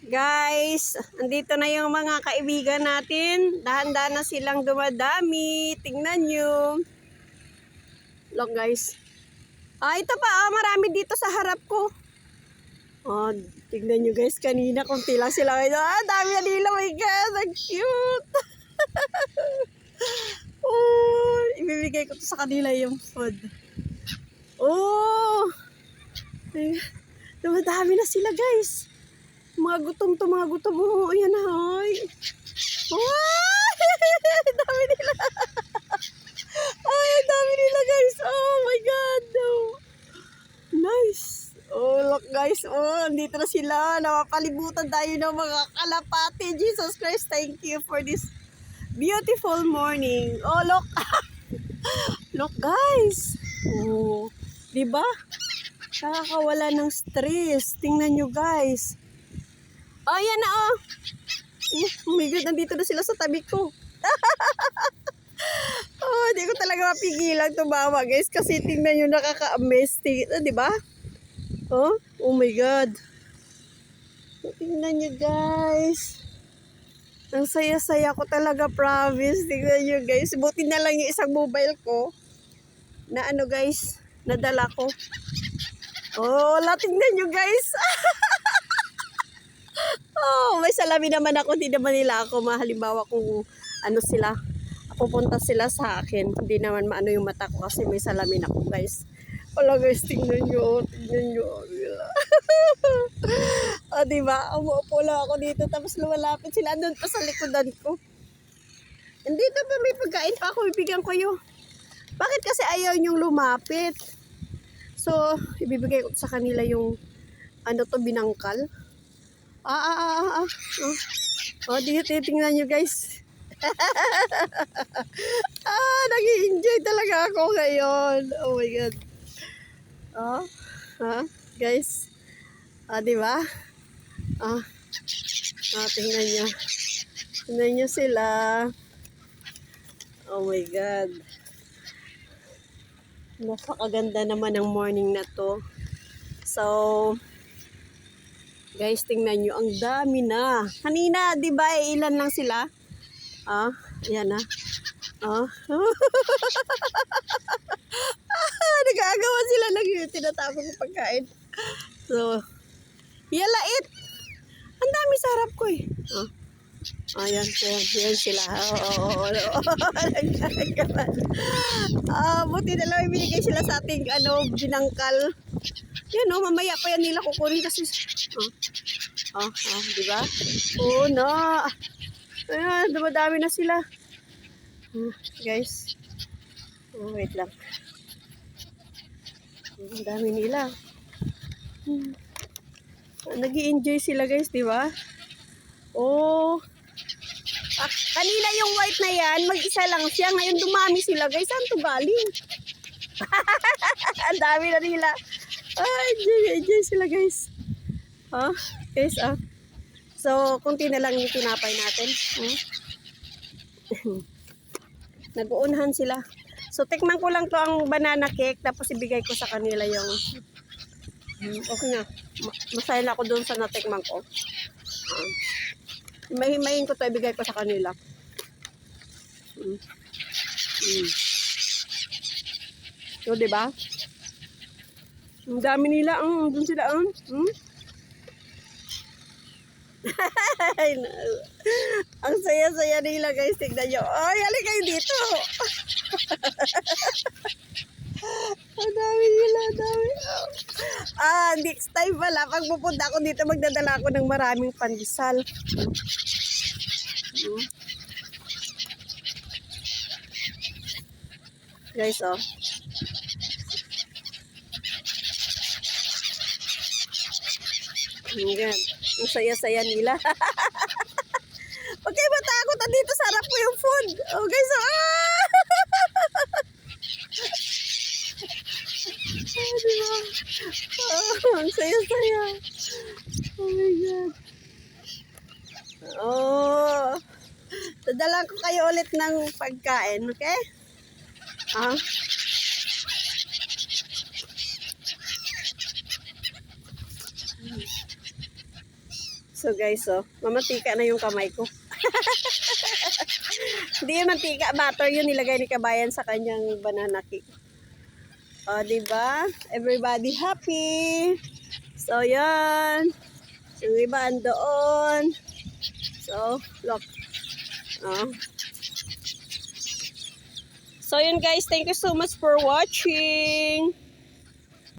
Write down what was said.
Guys, andito na yung mga kaibigan natin. Dahan-dahan na silang dumadami. Tingnan nyo. Look guys. Ito pa, marami dito sa harap ko. Tingnan nyo guys, kanina konti lang sila ngayon. Dami na nila, my God, ang cute. Ibibigay ko to sa kanila yung food. Dumadami na sila guys. Mga gutom. Ayan na, ay. Dami nila. Ay, dami nila, guys. Oh, my God. Oh. Nice. Oh, look, guys. Oh, andito na sila. Napapalibutan tayo ng mga kalapati. Jesus Christ, thank you for this beautiful morning. Oh, look. Look, guys. Oh, diba? Nakakawala ng stress. Tingnan nyo, guys. Oh, yan na, oh. Oh my God, nandito na sila sa tabi ko. Hindi ko talaga mapigilan tumawa, guys. Kasi tingnan nyo, nakaka-amaze. Diba? Oh my God. Tingnan nyo, guys. Ang saya-saya ko talaga, promise. Tingnan nyo, guys. Buti na lang yung isang mobile ko. Na ano, guys, nadala ko. Wala, tingnan nyo, guys. May salamin naman ako. Hindi naman nila ako halimbawa kung ano sila, pupunta sila sa akin. Hindi naman maano yung mata ko kasi may salamin ako, guys. Wala, guys, tingnan nyo. Diba? Umuupo lang ako dito tapos lumalapit sila doon pa sa likodan ko. Dito pa may pagkain pa ako. Ibigyan ko yun. Bakit kasi ayaw nyong lumapit? So, ibibigay ko sa kanila yung binangkal. Dito tingnan nyo, guys. Nag-i-enjoy talaga ako ngayon. Oh my God. Guys. Diba? Tingnan nyo. Tingnan nyo sila. Oh my God. Napakaganda naman ng morning na to. So, guys, tingnan nyo. Ang dami na. Kanina, di ba, ilan lang sila? Ayan na. Nagagawa sila lang yung tinatapon ng pagkain. So, yalait. Ang dami sa harap ko eh. Ayan sila. Buti na lang binigay sila sa ating binangkal. Yan mamaya pa yan nila kukunin kasi. Diba? Ayan, dumadami na sila. Guys. Wait lang. Ang dami nila. Nag-i-enjoy sila, guys, diba? Kanina yung white na yan, mag-isa lang siya. Ngayon dumami sila, guys. Saan to galing? Ang dami na nila. Enjoy sila, guys. Guys, So, kunti na lang yung tinapay natin. Nag-uunahan sila. So, tikman ko lang to ang banana cake. Tapos ibigay ko sa kanila yung... Okay na. Masaya na ako doon sa natikman ko. Mahimayin ko to, ibigay ko sa kanila. So, diba? Ang dami nila. Doon sila. Ang saya-saya nila, guys. Tignan nyo. Halika kayo dito. Ang dami nila, dami. Next time pala, pag pupunta ako dito, magdadala ako ng maraming pandesal. Guys, Ayan. Ang saya-saya nila. Huwag kayo matakot. Dito sa harap ko yung food. Guys, diba? Ang saya-saya. Oh my God. Dadala ko kayo ulit ng pagkain, okay? So guys, oh, mamantika na yung kamay ko. Hindi yung mantika, butter yun nilagay ni Kabayan sa kanyang banana cake. O, diba? Everybody happy. So, yan. So, yung iba andoon. So, look. Oh. So, yun guys. Thank you so much for watching.